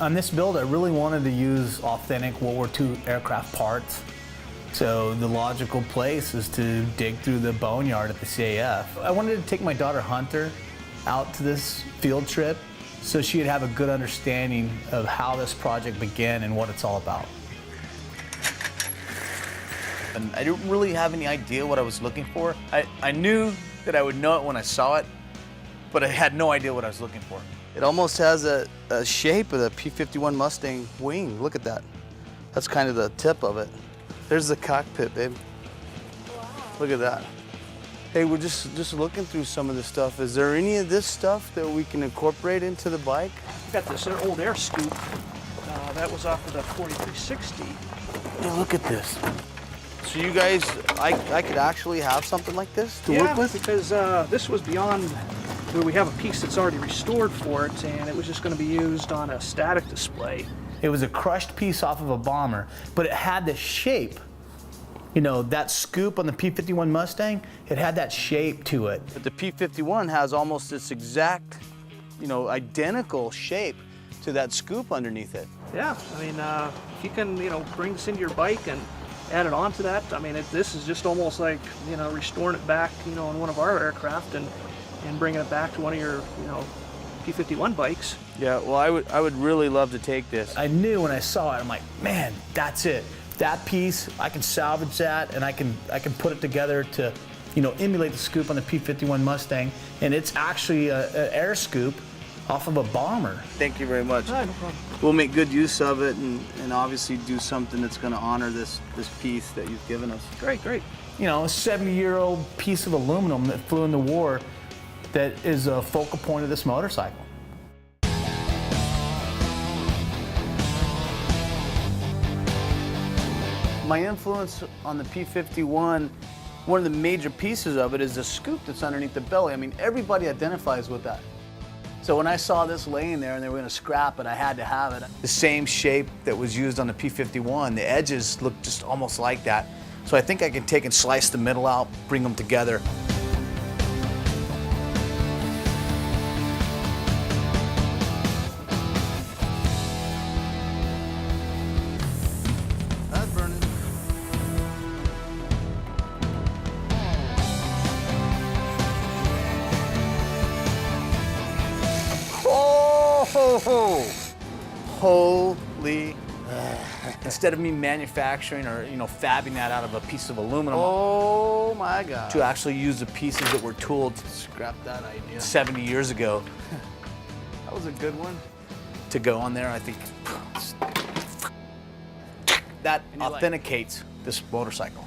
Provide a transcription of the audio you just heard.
On this build, I really wanted to use authentic World War II aircraft parts. So the logical place is to dig through the Boneyard at the CAF. I wanted to take my daughter Hunter out to this field trip so she'd have a good understanding of how this project began and what it's all about. And I didn't really have any idea what I was looking for. I knew that I would know it when I saw it, but I had no idea what I was looking for. It almost has a shape of the P-51 Mustang wing. Look at that. That's kind of the tip of it. There's the cockpit, babe. Wow. Look at that. Hey, we're just looking through some of the stuff. Is there any of this stuff that we can incorporate into the bike? We've got this old air scoop. That was off of the 4360. Yeah, look at this. So you guys, I could actually have something like this to work with? Yeah, because this was beyond where we have a piece that's already restored for it, and it was just going to be used on a static display. It was a crushed piece off of a bomber, but it had the shape. You know, that scoop on the P-51 Mustang, it had that shape to it. But the P-51 has almost this exact, identical shape to that scoop underneath it. Yeah, I mean, if you can, bring this into your bike and add it onto that, I mean, this is just almost like, restoring it back, on one of our aircraft and bringing it back to one of your, P-51 bikes. Yeah, well, I would really love to take this. I knew when I saw it, I'm like, man, that's it. That piece, I can salvage that, and I can put it together to, emulate the scoop on the P-51 Mustang, and it's actually an air scoop off of a bomber. Thank you very much. No problem. We'll make good use of it and obviously do something that's going to honor this piece that you've given us. Great, great. A 70-year-old piece of aluminum that flew in the war that is a focal point of this motorcycle. My influence on the P-51, one of the major pieces of it is the scoop that's underneath the belly. I mean, everybody identifies with that. So when I saw this laying there and they were going to scrap it, I had to have it. The same shape that was used on the P-51, the edges look just almost like that. So I think I can take and slice the middle out, bring them together. That's burning. Oh, holy. Instead of me manufacturing or fabbing that out of a piece of aluminum, Oh my God. to actually use the pieces that were tooled Scrap that idea. 70 years ago That was a good one. to go on there, I think that And you like- authenticates this motorcycle.